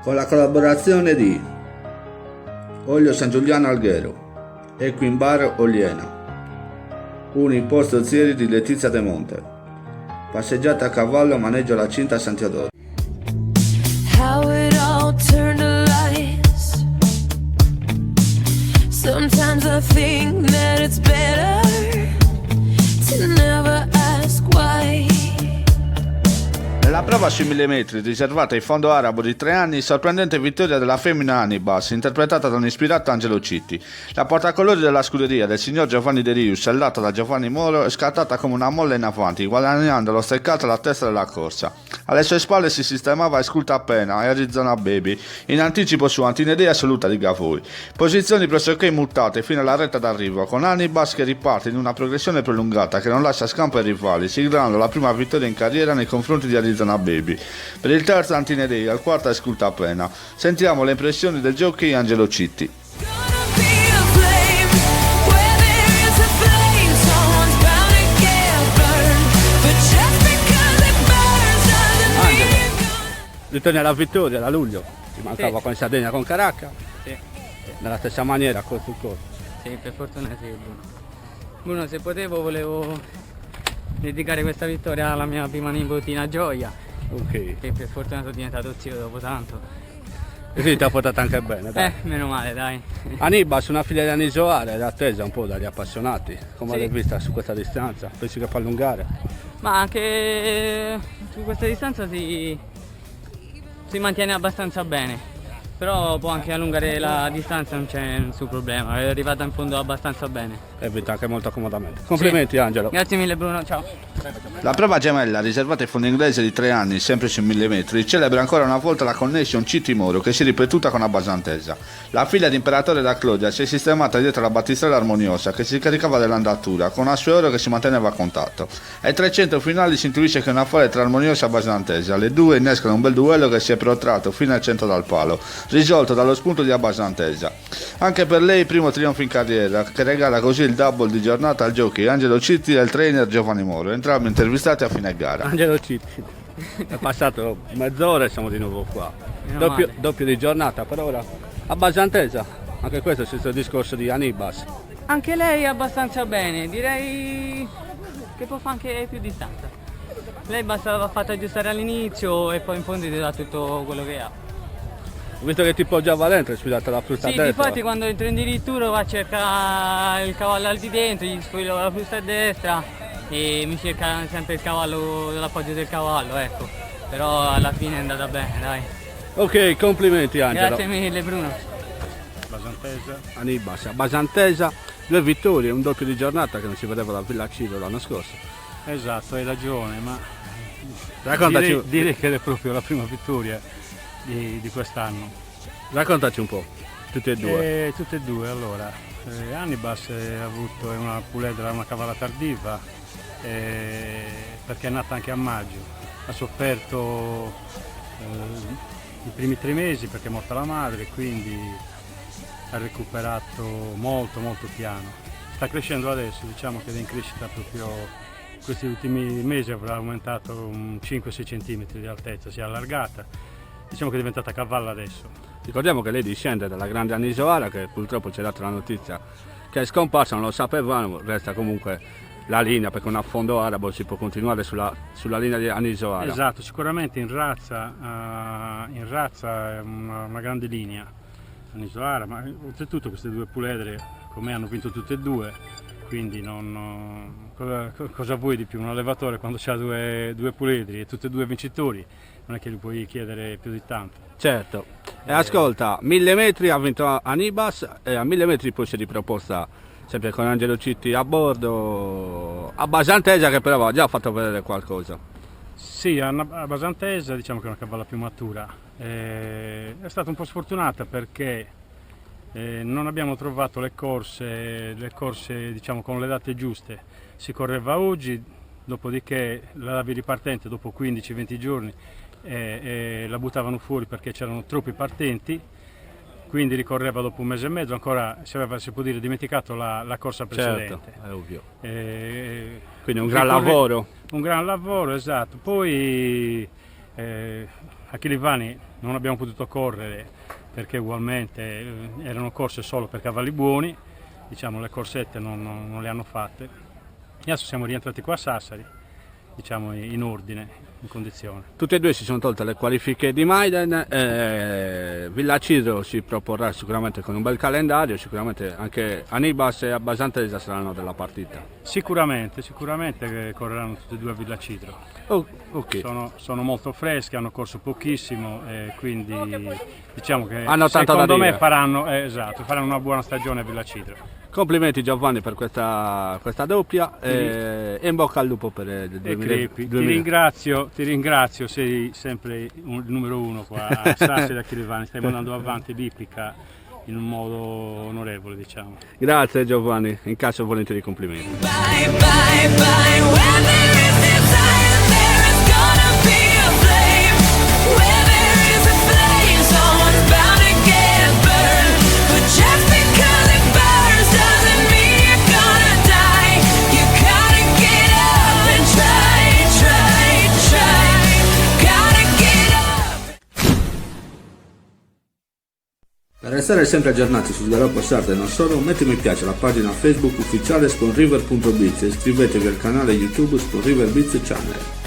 con la collaborazione di Olio San Giuliano Alghero, Equimbar Oliena, Uniposto Zieri di Letizia De Monte, Passeggiata a cavallo maneggio la cinta a San Teodoro. How it all turned to lies. Sometimes I think that it's better to never ask why. Nella prova sui 1000 metri riservata ai fondo arabo di 3 anni, sorprendente vittoria della femmina Anibas, interpretata da un ispirato Angelo Citti. La portacolori della scuderia del signor Giovanni De Rius, sellata da Giovanni Moro, è scattata come una molla in avanti, guadagnando lo steccato alla testa della corsa. Alle sue spalle si sistemava Esculta Appena e Arizona Baby, in anticipo su Antinedea assoluta di Gavui. Posizioni pressoché immutate fino alla retta d'arrivo, con Anibas che riparte in una progressione prolungata che non lascia scampo ai rivali, siglando la prima vittoria in carriera nei confronti di Arizona Baby. Per il terzo Antinedea, al quarto Esculta Appena. Sentiamo le impressioni del jockey Angelo Citti. Ritorni alla vittoria da luglio, ci mancava Sì. con Sardegna con Caracca, Sì, nella stessa maniera corso su corso. sì, per fortuna sì, Bruno. Bruno, se potevo volevo dedicare questa vittoria alla mia prima nipotina Gioia, Ok, che per fortuna sono diventato zio dopo tanto. così ti ha portato anche bene, dai. Meno male, dai. Anibas, una figlia di Anisoara, era attesa un po' dagli appassionati, come Sì. l'hai vista su questa distanza, pensi che fa allungare? Ma anche su questa distanza si mantiene abbastanza bene, però può anche allungare la distanza, non c'è nessun problema, è arrivata in fondo abbastanza bene. E vinta anche molto comodamente. Complimenti Angelo. Grazie mille Bruno, ciao. La prova gemella riservata ai fondo inglesi di 3 anni, sempre sui 1000 metri, celebra ancora una volta la connection Citti Moro che si è ripetuta con abbasantesa. La figlia di Imperatore da Clodia si è sistemata dietro la battistrada armoniosa che si caricava dell'andatura con Assuero che si manteneva a contatto. Ai 300 finali si intuisce che è una affare tra armoniosa e abbasantesa. Le due innescano un bel duello che si è protrato fino al centro dal palo, risolto dallo spunto di abbasantesa. Anche per lei primo trionfo in carriera che regala così il double di giornata al jockey Angelo Citti e al trainer Giovanni Moro, entrambi intervistati a fine gara. Angelo Citti, è passato mezz'ora e siamo di nuovo qua. Meno male. Doppio di giornata per ora. Abbasantesa, anche questo è il stesso discorso di Anibas. Anche lei abbastanza bene, direi che può fare anche più distanza. Lei basta l'ha fatta aggiustare all'inizio e poi in fondo ti dà tutto quello che ha. Ho visto che ti poggiava dentro, hai sfidato la frusta a Sì, destra. infatti quando entro in dirittura va a cercare il cavallo al di dentro, gli squillo la frusta a destra e mi cerca sempre il cavallo, l'appoggio del cavallo, ecco. Però alla fine è andata bene, dai. Ok, complimenti Angelo. Grazie mille Bruno. Basantesa, Anibas, Basantesa, 2 vittorie, un doppio di giornata che non si vedeva da Villa Civo l'anno scorso. Esatto, hai ragione, ma Raccontaci, direi che è proprio la prima vittoria di quest'anno. raccontaci un po', tutti e due. Tutte e due, allora. Anibas ha avuto una puledra, una cavalla tardiva, perché è nata anche a maggio. Ha sofferto i primi 3 mesi perché è morta la madre, quindi ha recuperato molto molto piano. Sta crescendo adesso, diciamo che è in crescita proprio questi ultimi mesi, avrà aumentato un 5-6 cm di altezza, si è allargata, diciamo che è diventata cavalla adesso. Ricordiamo che lei discende dalla grande Anisoara, che purtroppo ci ha dato la notizia che è scomparsa, non lo sapevamo, resta comunque la linea, perché una fondo arabo si può continuare sulla linea di Anisoara. Esatto, sicuramente in razza è una grande linea, Anisoara, ma oltretutto queste due puledre come hanno vinto tutte e due, quindi cosa vuoi di più? Un allevatore quando ha due puledri e tutti e due vincitori, non è che gli puoi chiedere più di tanto. Certo. E ascolta, 1000 metri ha vinto Anibas e a 1000 metri poi si è riproposta sempre con Angelo Citti a bordo, a Basantesa che però aveva già fatto vedere qualcosa. Sì, a Basantesa diciamo che è una cavalla più matura, è stata un po' sfortunata perché non abbiamo trovato le corse diciamo con le date giuste. Si correva oggi, dopodiché la davi ripartente dopo 15-20 giorni e la buttavano fuori perché c'erano troppi partenti, quindi ricorreva dopo un mese e mezzo, ancora si può dire dimenticato la corsa precedente. Certo, è ovvio. Eh, Quindi un gran lavoro. Un gran lavoro, esatto. Poi A Chilivani non abbiamo potuto correre perché ugualmente erano corse solo per cavalli buoni, diciamo le corsette non le hanno fatte. Adesso siamo rientrati qua a Sassari, diciamo in ordine, in condizione. Tutti e due si sono tolte le qualifiche di Maiden, Villacidro si proporrà sicuramente con un bel calendario, sicuramente anche Anibas e Abbasantesa saranno della partita. Sicuramente correranno tutti e due a Villacidro. Oh, ok. Sono molto freschi, hanno corso pochissimo e quindi diciamo che Hanno tanto da secondo me dire. faranno una buona stagione a Villacidro. Complimenti Giovanni per questa doppia e in bocca al lupo per il E 2000. Crepi, ti ringrazio, sei sempre il numero uno qua a Sassari da Chilivani, stai mandando avanti l'ippica in un modo onorevole, diciamo. Grazie Giovanni, in caso volentieri complimenti. Bye, bye, bye. Where there is desire, there is gonna be a flame. Where there is a flame, someone's bound to get burned. But just because it burns doesn't mean you're gonna die. You gotta get up and try, try, try. Gotta get up. Per restare sempre aggiornati sul galoppo sardo e non solo, metti mi piace alla pagina Facebook ufficiale SponRiver.biz e iscrivetevi al canale YouTube SponRiver Biz Channel.